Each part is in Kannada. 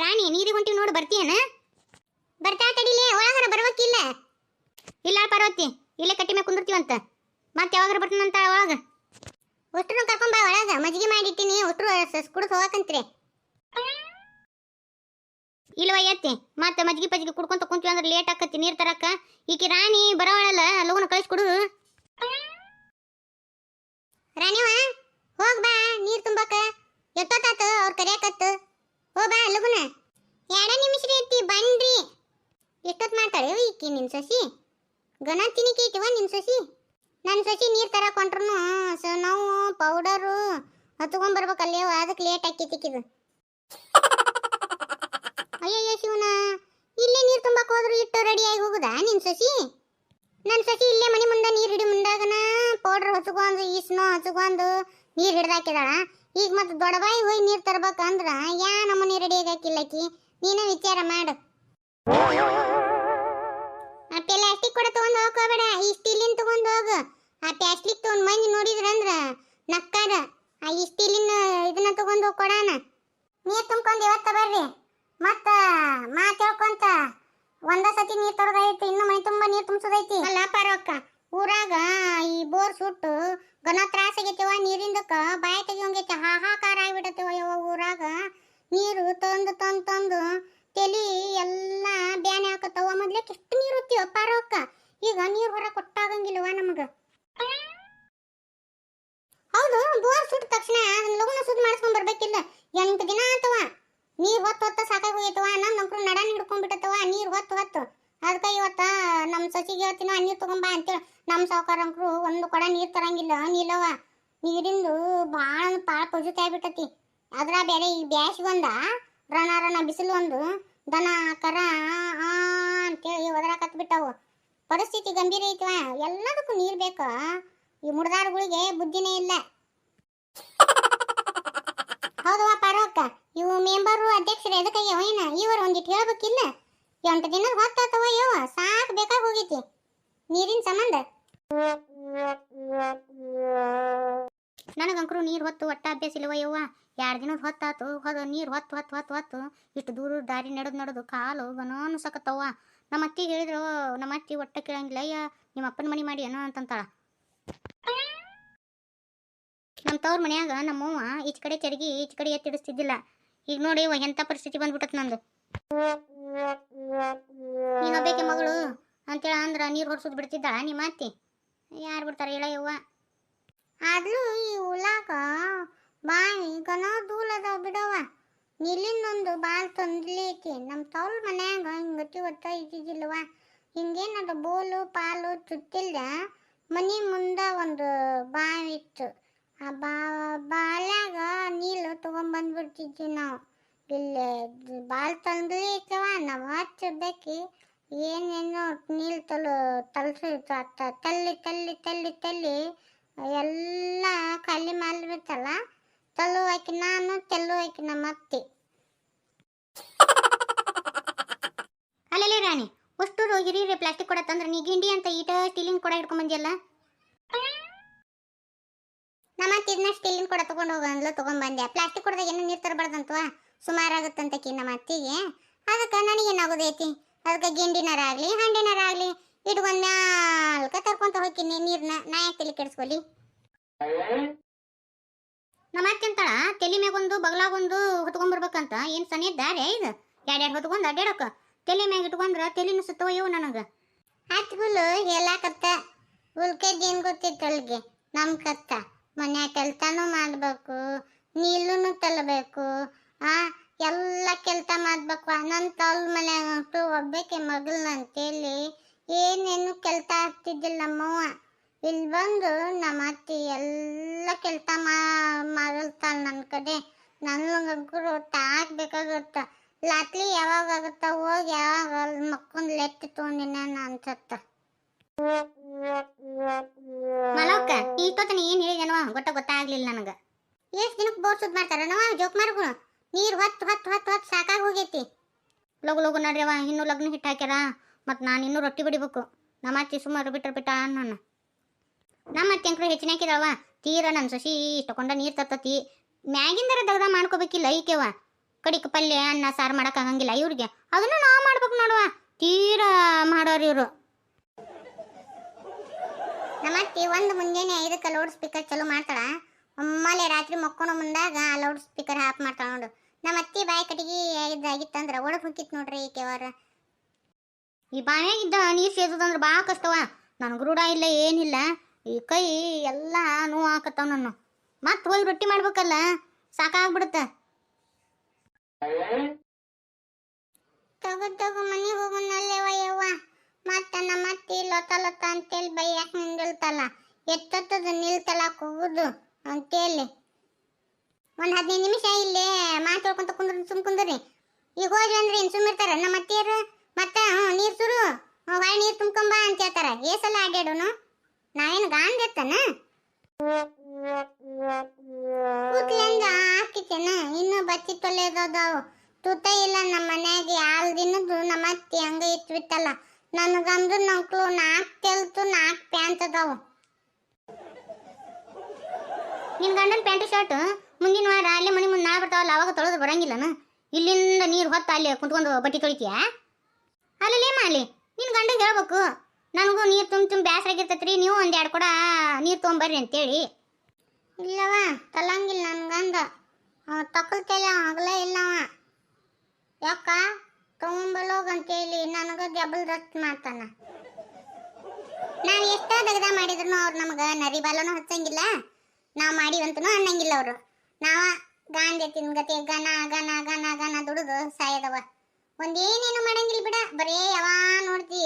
ರಾಣಿ ನೀರಿಗೆ ಹೊಂಟಿವಿ ನೋಡು, ಬರ್ತೀಯನ? ಬರ್ತಾ ತಡಿಲೇ, ಒಳಗರ ಬರ್ಬೇಕಿಲ್ಲ? ಇಲ್ಲ ಪಾರ್ವತಿ, ಇಲ್ಲೇ ಕಟ್ಟಿ ಮೇಲೆ ಕುಂದಿರ್ತೀವಂತ. ಮತ್ತೆ ಯಾವಾಗಾರ ಬರ್ತೀನಂತ ಒಳಗ. ಒಟ್ರು ಕರ್ಕೊಂಬ ಒಳಗ, ಮಜ್ಜಿಗೆ ಮಾಡಿಟ್ಟಿನಿ, ಒಟ್ರು ಕುಡಿದು ಹೋಗಕಂತ್ರಿ. ಇಲ್ವ ಎತ್ತಿ ಮತ್ತೆ ಮಜ್ಜಿಗೆ ಪಜ್ಜಿಗೆ ಕುಡ್ಕೊಂತ ಕುಂತೀವಿ ಅಂದ್ರೆ ಲೇಟ್ ಆಕತಿ ನೀರ್ ತರಕ. ಈಕಿ ರಾಣಿ ಬರವಳಲ್ಲ, ಲಗುನ ಕಳಿಸ್ಕೊಡು. ರಾಣಿವ ಹೋಗ್ ಬಾ ನೀರ್ ತುಂಬಾಕ, ಎಷ್ಟೊತ್ತಾತು ಅವ್ರ ಕರಿಯಾಕತ್ತು. ಹೋ ಬಾ ಲಗುನ. 2 ನಿಮಿಷ ಐತಿ ಬನ್ರಿ. ಎಷ್ಟೊತ್ತು ಮಾಡ್ತಾಳೆ ಈಕಿ ನಿನ್ ಸಸಿ? ಗನ ತಿನಿಕಿ ಐತಿವ ನಿನ್ ಸಸಿ. ನನ್ನ ಸಸಿ ನೀರ್ ತರಕ್ ಹೊಂಟ್ರು ನಾವು ಪೌಡರು ಹತ್ಕೊಂಡ್ಬರ್ಬೇಕಲ್ಲೇ, ಅದಕ್ಕೆ ಲೇಟ್ ಆಕಿತಿಕ್ಕಿದು. ಅಯ್ಯಯ್ಯೋ ಶಿವನ, ಇಲ್ಲೇ ನೀರ್ ತುಂಬಾಕ್ ಹೋದ್ರು ಇಟ್ಟು ರೆಡಿಯಾಗಿ ಹೋಗುದಾ ನಿನ್ ಸಸಿ? ನನ್ನ ಸಸಿ ಇಲ್ಲೇ ಮನೆ ಮುಂದೆ ನೀರ್ ಹಿಡಿ ಮುಂದಾಗನ ಪೌಡರ್ ಹಚ್ಕೊಂಡು ಈಸ್ನೋ ಹಚ್ಕೊಂಡು ನೀರ್ ಹಿಡ್ದಾಕಿದಾಳ. ಈಗ ಮತ್ತೆ ದೊಡ್ಡಬಾಯಿ ಹೋಗಿ ನೀರ್ ತರ್ಬೇಕಂದ್ರ ಯಾ ನಮ್ಮನೆ ರೆಡಿ ಆಗಾಕಿಲ್ಲಕಿ. ನೀನ ವಿಚಾರ ಮಾಡು. ಆ ಪ್ಲಾಸ್ಟಿಕ್ ಕೂಡ ತಗೊಂಡ್ ಹೋಗ್ಕೋಬೇಡ, ಈ ಸ್ಟೀಲಿನ ತಗೊಂಡ್ ಹೋಗು. ಆ ಪ್ಲಾಸ್ಟಿಕ್ ತಗೊಂಡ್ ಮಂದಿ ನೋಡಿದ್ರಂದ್ರ ನಕ್ಕಾರ. ಆ ಈ ಸ್ಟೀಲಿನ ಇದನ್ನ ತಗೊಂಡ್ ಹೋಗಿ ಕೊಡಾನ. ನೀರ್ ತುಂಬ್ಕೊಂಡ್ ಇವತ್ತ ಬರ್ರಿ. ಮತ್ತ ಮಾತು ಹೇಳ್ಕೊಂತ ಒಂದ ಸತಿ ನೀರ್ ತರೋದೈತಿ, ಇನ್ನು ಮೈ ತುಂಬಾ ನೀರ್ ತುಂಬಿಸೋದೈತಿ. ಅಲ್ಲ ಪಾರವಕ್ಕ, ಊರಾಗ ಈ ಬೋರ್ ಸುಟ್ಟು ಗನ ತ್ರಾಸ ಆಗೈತಿವ ನೀರಿಂದಕ್ಕ, ಬಾಯಿ ತೆಗಿಯೋಂಗೈತಿ, ಹಾಹಾಕಾರ ಆಗ್ಬಿಡತ್ತವ ಯವ ಊರಾಗ. ನೀರು ತಂದು ತಂದು ತಂದು ತಲಿ ಎಲ್ಲ ಬ್ಯಾನೆ ಹಾಕತ್ತವ. ಮೊದ್ಲಕ್ಕೆ ಎಷ್ಟು ನೀರು ಹೊತ್ತೀವ ಪಾರವಕ್ಕ, ಈಗ ನೀರ್ ಹೊರ ಕೊಟ್ಟಾಗಂಗಿಲ್ವ ನಮಗ? ಹೌದು, ಬೋರ್ ಸುಟ್ಟ ತಕ್ಷಣ ಲಗುನ ಸುದ್ ಮಾಡಿಸ್ಕೊಂಡ್ ಬರ್ಬೇಕಿಲ್ಲ? 8 ದಿನ ಆತವ ನೀರ್ ಹೊತ್ತು ಸಾಕಾಗಿ ಹೋಗೈತವ. ನಮ್ಕರು ನಡ ಹಿಡ್ಕೊಂಡ್ಬಿಟ್ಟತವ ನೀರ್ ಹೊತ್ತು. ಅದಕ್ಕೆ ಇವತ್ತ ನಮ್ಮ ಸಸಿಗೆ ಹೇಳ್ತೀನ ನೀರ್ ತಗೊಂಬಾ ಅಂತೇಳಿ. ನಮ್ಮ ಸಾವುಕಾರಂಕರು ಒಂದು ಕೊಡ ನೀರ್ ತರಂಗಿಲ್ಲ ನೀಲವ. ನೀರಿಂದು ಭಾಳ ಪಜುತ ಆಗ್ಬಿಟ್ಟತಿ. ಅದ್ರ ಬೇರೆ ಈ ಬ್ಯಾಸಿಗೊಂದ ರಣ ಬಿಸಿಲು ಒಂದು ದನ ಕರ ಅಂತೇಳಿ ಒದರಾಕತ್ ಬಿಟ್ಟವು. ಪರಿಸ್ಥಿತಿ ಗಂಭೀರ ಐತಿವ. ಎಲ್ಲದಕ್ಕೂ ನೀರ್ ಬೇಕು. ಈ ಮುಡ್ದಾರ್ಗಳಿಗೆ ಬುದ್ಧಿನೇ ಇಲ್ಲ. ಹೌದವ ಪಾರವಕ್ಕ, ಇವು ಮೆಂಬರು ಅಧ್ಯಕ್ಷರು ಎದಕ್ಕಾಗ್ಯವ ಏನ? ಇವರು ಒಂದಿಟ್ಟು ಹೇಳ್ಬೇಕಿಲ್ಲ? 8 ದಿನದ ಹೊತ್ತಾತವ ಯವ, ಸಾಕು ಬೇಕಾಗಿ ಹೋಗೈತಿ ನೀರಿನ ಸಂಬಂಧ. ನನಗಂಕರು ನೀರು ಹೊತ್ತು ಒಟ್ಟ ಅಭ್ಯಾಸ ಇಲ್ಲವ ಯವ್ವ. 2 ದಿನದ ಹೊತ್ತಾತು ನೀರು ಹೊತ್ತು ಇಷ್ಟು ದೂರ ದಾರಿ ನಡೆದು ಕಾಲು ಗನೋನು ಸಕತ್ತವ್ವ. ನಮ್ಮ ಅತ್ತಿಗೆ ಹೇಳಿದ್ರು, ನಮ್ಮ ಅತ್ತಿ ಒಟ್ಟ ಕೇಳಂಗಿಲ್ಲ. ಅಯ್ಯ ನಿಮ್ಮ ಅಪ್ಪನ ಮನೆ ಮಾಡಿ ಏನೋ ಅಂತಂತಾಳ. ನಮ್ಮ ತವ್ರ ಮನ್ಯಾಗ ನಮ್ಮವ್ವ ಈಚ ಕಡೆ ಚರಗಿ ಈಚ ಕಡೆ ಎತ್ತಿಡಿಸ್ತಿದ್ದಿಲ್ಲ. ಈಗ ನೋಡಿ ಎಂಥ ಪರಿಸ್ಥಿತಿ ಬಂದ್ಬಿಟ್ಟತ್ ನಂದು. ನೀನೊಬ್ಬೇಕೆ ಮಗಳು ಅಂತೇಳ ಅಂದ್ರ ನೀರು ಹೊಡ್ಸೋದು ಬಿಡ್ತಿದ್ದಾಳ ನಿಮ್ಮ ಅತ್ತಿ? ಯಾರು ಬಿಡ್ತಾರ ಹೇಳ ಯವ್ವ? ಆದ್ರೂ ಈ ಉಲಾಕ ಬಾಯಿ ಗನ ದೂಲದ ಬಿಡವ. ನಿಲ್ಲಿಂದೊಂದು ಭಾಳ ತೊಂದ್ರೆ ಐತಿ. ನಮ್ಮ ತವ್ರ ಮನ್ಯಾಗ ಹಿಂಗತಿ ಒತ್ತ ಇದ್ದಿದ್ದಿಲ್ವ. ಹಿಂಗೇನದ ಬೋಲು ಪಾಲು ಚುತ್ತಿಲ್ದ ಮನಿ ಮುಂದ ಒಂದು ಬಾವಿ ಇತ್ತು. ಆ ಬಾಳ್ಯಾಗ ನೀರು ತಗೊಂಡ್ಬಂದ್ಬಿಡ್ತಿದ್ವಿ ನಾವು. ಇಲ್ಲೇ ಭಾಳ ತೊಂದ್ರೆ ಐತವ. ನಾವು ಹಚ್ಚಬೇಕಿ ಏನೇನೋ ನೀರು ತಲ್ಲಿ ಎಲ್ಲ ಖಾಲಿ ಮಾಡಿಬಿಡ್ತಲ್ಲ. ತಲ್ಲುವಾಕಿ ನಾನು, ತೆಲ್ಲುವಾಕಿ ನಮ್ಮ ಅತ್ತಿ. ಅಲ್ಲೇ ರಾಣಿ, ಅಷ್ಟು ಹಿರಿಯರೇ ಪ್ಲಾಸ್ಟಿಕ್ ಕೊಡ ತಂದ್ರೆ ನೀ ಗಿಂಡಿ ಅಂತ ಈಟ ಸ್ಟೀಲಿನ ಕೊಡ ಹಿಡ್ಕೊಂಬಂದಿಯಲ್ಲ? ನಮ್ಮ ಅತ್ತಿ ಇದನ್ನ ಸ್ಟೀಲಿನ ಕೊಡ ತಗೊಂಡು ಹೋಗಂದ್ಲು, ತಗೊಂಡ್ಬಂದೆ. ಪ್ಲಾಸ್ಟಿಕ್ ಕೊಡದಾಗ ಏನೋ ನೀರು ತರಬಾರ್ದಂತವ, ಸುಮಾರಾಗುತ್ತಂತಕಿ ನಮ್ಮ ಅತ್ತಿಗೆ. ಅದಕ್ಕೆ ನನಗೇನಾಗೋದೈತಿ? ಅದಕ್ಕೆ ಗಿಂಡಿನಾರಾಗಲಿ ಹಂಡಿನಾರಾಗಲಿ ಇಟ್ಕೊಂಡ್ ಮ್ಯಾಲ್ಕ ತರ್ಕೊಂತ ಹೋಗ್ತೀನಿ ನೀರನ್ನ. ನಾ ಯಾಕೆ ತಲೆ ಕೆಡಿಸ್ಕೊಲಿ? ನಮ್ಮ ಅತ್ತೆ ಅಂತಾಳ ತಲೆ ಮ್ಯಾಗೊಂದು ಬಗಲಾಗೊಂದು ಹೊತ್ಕೊಂಡ್ಬರ್ಬೇಕಂತ. ಏನು ಸನಿ ದಾರೆ ಇದು? 2 ಹೊತ್ಕೊಂಡು ಅಡ್ಡಾಡಕ ತಲೆ ಮ್ಯಾಗ ಇಟ್ಕೊಂಡ್ರ ತಲೆನೂ ಸುತ್ತವಯ್ಯವು ನನಗೆ. ಹತ್ತು ಹುಲ್ಲು ಹೇಳಾಕತ್ತ ಹುಲ್ಕದ್ದು ಏನು ಗೊತ್ತಿತ್ತಲ್ಗೆ ನಮ್ಮ ಕತ್ತ. ಮನ್ಯಾಗ ಕೆಲ್ಸನೂ ಮಾಡಬೇಕು, ನೀಲೂ ತಲ್ಲಬೇಕು, ಎಲ್ಲ ಕೆಲಸ ಮಾಡ್ಬೇಕು. ನನ್ನ ತವ್ರ ಮನ್ಯಾಗಂತೂ ಒಬ್ಬಾಕೆ ಮಗಳಂತೇಳಿ ಏನೇನು ಕೆಲಸ ಆಗ್ತಿದ್ದಿಲ್ಲ ನಮ್ಮವ್ವ. ಇಲ್ಲಿ ಬಂದು ನಮ್ಮ ಅತ್ತಿ ಎಲ್ಲ ಕೆಲಸ ಮಾಡಲ್ತಾಳ ನನ್ನ ಕಡೆ. ನನಗಂಕರು ತಾಕ್ಬೇಕಾಗತ್ತ. ಲಾಟ್ಲಿ ಯಾವಾಗ ಆಗುತ್ತ ಹೋಗಿ ಯಾವಾಗ ಮಕ್ಕೊಂದು ಲೆಟ್ಟಿ ತೊಗೊಂಡಿನ ಅನ್ಸತ್ತ. ಮಲಕ್ಕ ಇಷ್ಟೊತ್ತನ ಏನು ಹೇಳಿದೆನವ ಗೊತ್ತಾಗ್ಲಿಲ್ಲ ನನಗೆ. ಎಷ್ಟು ದಿನಕ್ಕೆ ಬೋರ್ ಸುದ್ ಮಾಡ್ತಾರನವ ಜೋಕ್ ಮಾರ್ಗಳು? ನೀರು ಹೊತ್ತು ಸಾಕಾಗಿ ಹೋಗೈತಿ. ಲಗು ನಡ್ರವ, ಇನ್ನೂ ಲಗ್ನ ಹಿಟ್ಟು ಹಾಕ್ಯಾರ. ಮತ್ತು ನಾನು ಇನ್ನೂ ರೊಟ್ಟಿ ಬಡಿಬೇಕು. ನಮ್ಮ ಅತ್ತಿ ಸುಮಾರು ಬಿಟ್ಟ ನಾನು. ನಮ್ಮ ಅತ್ತಿ ಅಂಕರು ಹೆಚ್ಚಿನ ಹಾಕಿದವ ತೀರ ನನ್ನ ಸಸಿ ಇಷ್ಟಕೊಂಡ ನೀರು ತರ್ತತಿ. ಮ್ಯಾಗಿಂದರ ದಗದ ಮಾಡ್ಕೋಬೇಕಿಲ್ಲ ಐಕೆವ. ಕಡಿಕ ಪಲ್ಯ ಅನ್ನ ಸಾರು ಮಾಡಕ್ ಆಗಂಗಿಲ್ಲ ಇವ್ರಿಗೆ, ಅದನ್ನ ನಾ ಮಾಡ್ಬೇಕು ನೋಡುವ. ತೀರಾ ಮಾಡೋರು ಇವರು. ನಮ್ಮತ್ತಿ ಒಂದು ಮುಂಜಾನೆ 5ಕ್ಕೆ ಲೌಡ್ ಸ್ಪೀಕರ್ ಚಾಲು ಮಾಡ್ತಾಳ, ಒಮ್ಮೆಲೆ ರಾತ್ರಿ ಮಕ್ಕೊಳೋ ಮುಂದಾಗ ಲೌಡ್ ಸ್ಪೀಕರ್ ಆಫ್ ಮಾಡ್ತಾಳ ನೋಡು. ನಮ್ಮ ಅತ್ತಿ ಬಾಯಿ ಕಟ್ಟಿಗೆ ಇದಾಗಿತ್ತಂದ್ರ ಒಳಗೆ ಹುಕ್ಕಿತ್ ನೋಡ್ರಿ ಈಕೆವಾರ. ಈ ಬಾಯಾಗಿದ್ದ ನೀರು ಸೇದೋದಂದ್ರೆ ಭಾಳ ಕಷ್ಟವ. ನನಗೆ ರೂಢ ಇಲ್ಲ ಏನಿಲ್ಲ, ಈ ಕೈ ಎಲ್ಲ ನೋವು ಹಾಕತ್ತಾವ ನನ್ನ. ಮತ್ತೆ ಹೋಗಿ ರೊಟ್ಟಿ ಮಾಡ್ಬೇಕಲ್ಲ, ಸಾಕಾಗ್ಬಿಡುತ್ತೆ. ತಗೋ ಮನೆಗೆ ಹೋಗೋಣಲ್ಲೇವ ಯವ್ವ. ಮತ್ತೆ ನಮ್ಮ ಅತ್ತಿ ಲೊತ್ತ ಲೊತ್ತ ಅಂತೇಳಿ ಬೈಯಾಕ ನಿಂದಿಲ್ತಲ್ಲ, ಎತ್ತದ ನಿಲ್ತಲ್ಲ ಕೂಗುದು ಅಂತೇಳಿ. ಒಂದು 15 ನಿಮಿಷ ಇಲ್ಲೇ ಮಾತಾಡ್ಕೊಂತ ಕುಂದ್ರಿ. ಈಗ ಹೋದ್ರಿ ಅಂದ್ರೆ ಇನ್ನು ಸುಮ್ಮಿರ್ತಾರ ನಮ್ಮ ಅತ್ತಿಯರು. ಮತ್ತೆ ನೀರು ಸುರು, ಹೊಳೆ ನೀರು ತುಂಬ್ಕೊಂಬ ಅಂತ ಹೇಳ್ತಾರ. ಏಸಲ್ಲ ಅಡ್ಯಾಡೋನು, ನಾವೇನು ಗಾಂಧೆತ್ತನ ಕೂತ್ಲಿಂದ ಹಾಕಿತೇನ. ಇನ್ನೂ ಬಚ್ಚಿ ತೊಲೆದವು ತೂತ ಇಲ್ಲ ನಮ್ಮ ಮನ್ಯಾಗ. ಯಾಲ್ ದಿನದ್ದು ನಮ್ಮ ಅತ್ತಿ ಹಂಗ ಇಟ್ಬಿಟ್ಟಲ್ಲ. ನನಗಂದು ನಕ್ಳು 4 ತೆಲ್ತು 4 ಪ್ಯಾಂಟ್ ಅದಾವು. ನಿನ್ ಗಂಡನ ಪ್ಯಾಂಟ್ ಶರ್ಟ್ ಮುಂದಿನ ವಾರ ಅಲ್ಲೇ ಮನೆ ಮುಂದೆ ನಾಳೆ ಬರ್ತಾವಲ್ಲ, ಅವಾಗ ತೊಳೆದು ಬರಂಗಿಲ್ಲನ. ಇಲ್ಲಿಂದ ನೀರು ಹೊತ್ತು ಅಲ್ಲಿ ಕುಂತ್ಕೊಂಡು ಬಟ್ಟೆ ತೊಳಿತೀಯ? ಅಲ್ಲೇ ಮಾಡಲಿ, ನಿನ್ ಗಂಡಗೆ ಹೇಳ್ಬೇಕು, ನನಗೂ ನೀರು ತುಂಬ ಬೇಸರಾಗಿರ್ತೈತ್ರಿ, ನೀವು 1-2 ಕೊಡ ನೀರು ತೊಗೊಂಬರ್ರಿ ಅಂತೇಳಿ. ಇಲ್ಲವ ತಲಂಗಿಲ್ಲ ನನ್ಗಂದ, ತಕೊಳ್ತೇಲೆ ಆಗಲೇ ಇಲ್ಲವ. ಯಾಕ ತೊಗೊಂಬಲ್ಲೋಗಂತೇಳಿ ನನಗೆ ಜಬರ್ದಸ್ತ್ ಮಾಡ್ತಾನ. ನಾವು ಎಷ್ಟೋ ದಗದ ಮಾಡಿದ್ರು ಅವ್ರು ನಮಗೆ ನರಿ ಬಾಲನೂ ಹಚ್ಚಂಗಿಲ್ಲ, ನಾವು ಮಾಡಿವಂತನೂ ಅನ್ನಂಗಿಲ್ಲ ಅವರು. ನಾವ ಗಾಂಧಿ ತಿನ್ಗತಿ ಗನ ಗನ ಗನ ಗನ ದುಡಿದು ಸಾಯದವ. ಒಂದೇನೇನು ಮಾಡಂಗಿಲ್ಲ ಬಿಡ, ಬರೇ ಯಾವ ನೋಡ್ತಿ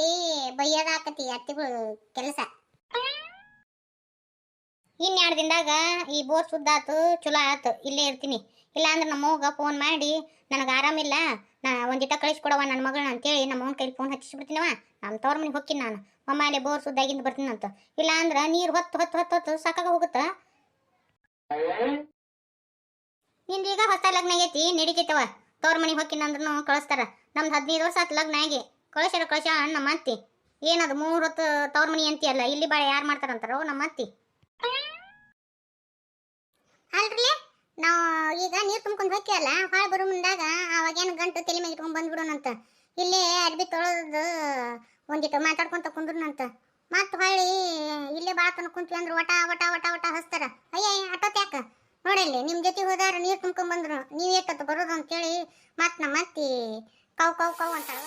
ಬೈಯೋದಾಕತಿ ಅತ್ತಿಗಳು ಕೆಲಸ. ಇನ್ನು 2 ದಿನದಾಗ ಈ ಬೋರ್ ಸುದ್ದಾತು, ಚಲೋ ಆತು, ಇಲ್ಲೇ ಇರ್ತೀನಿ. ಇಲ್ಲ ಅಂದ್ರೆ ನಮ್ಮ ಅವ್ಗ ಫೋನ್ ಮಾಡಿ ನನಗೆ ಆರಾಮಿಲ್ಲ, ಒಂದಿಟ ಕಳಿಸ್ಕೊಡವ ನನ್ನ ಮಗಳನ್ನ ಅಂತೇಳಿ ನಮ್ಮ ಅವ್ನ ಕೈಲಿ ಫೋನ್ ಹಚ್ಚಿಬಿಡ್ತೀನವ. ನಮ್ಮ ತವ್ರ ಮನೆಗೆ ಹೋಗ್ತೀನಿ ನಾನು, ಮಮ್ಮಲ್ಲಿ ಬೋರ್ ಸುದ್ದಾಗಿಂದ ಬರ್ತೀನಂತ. ಇಲ್ಲ ಅಂದ್ರೆ ನೀರು ಹೊತ್ತು ಸಾಕಾಗ ಹೋಗುತ್ತ. ನಿಂದೀಗ ಹೊಸ ಲಗ್ನ ಆಗೈತಿ, ನಡಿತೈತವ. ತವ್ರ ಮನೆಗೆ ಹೋಗ್ತೀನಿ ಅಂದ್ರೂ ಕಳಿಸ್ತಾರ. ನಮ್ದು 15 ವರ್ಷ ಆತು ಲಗ್ನ ಆಗಿ. ಕಳಿಸ ನಮ್ಮ ಅತ್ತಿ. ಏನದು 3 ಹೊತ್ತು ತವ್ರ ಮನೆ ಅಂತೀಯಲ್ಲ, ಇಲ್ಲಿ ಬಾಳೆ ಯಾರು ಮಾಡ್ತಾರಂತಾರ ನಮ್ಮ ಅತ್ತಿ. ಅಲ್ರಿ ನಾವು ಈಗ ನೀರು ತುಂಬ್ಕೊಂಡು ಹೋಗ್ತೀವಲ್ಲ, ಹೊಳೆ ಬರೋ ಮುಂದಾಗ ಅವಾಗೇನು ಗಂಟು ತಲೆ ಮೇಲೆ ಇಟ್ಕೊಂಡು ಬಂದ್ಬಿಡೋಣಂತ. ಇಲ್ಲೇ ಅರ್ಬಿ ತೊಳೆದು ಒಂದಿಟ್ಟು ಮಾತಾಡ್ಕೊಂತ ಕುಂದ್ರನಂತ. ಮತ್ತೆ ಹೊಳ್ಳಿ ಇಲ್ಲೇ ಬಾತನ ಕುಂತ್ವಿ ಅಂದ್ರೆ ವಟ ವಟ ವಟ ವಟ ಹಸ್ತಾರ. ಅಯ್ಯ ಅಟ್ಟೋತ್ ಯಾಕ ನೋಡಲ್ಲಿ ನಿಮ್ಮ ಜೊತೆ ಹೋದಾರ ನೀರು ತುಂಬ್ಕೊಂಡ್ ಬಂದ್ರು, ನೀವು ಎಷ್ಟೊತ್ತು ಬರೋದು ಅಂತೇಳಿ ಮತ್ತೆ ನಮ್ಮ ಅತ್ತಿ ಕವ್ ಕವ್ ಕವ್ ಅಂತಾಳ.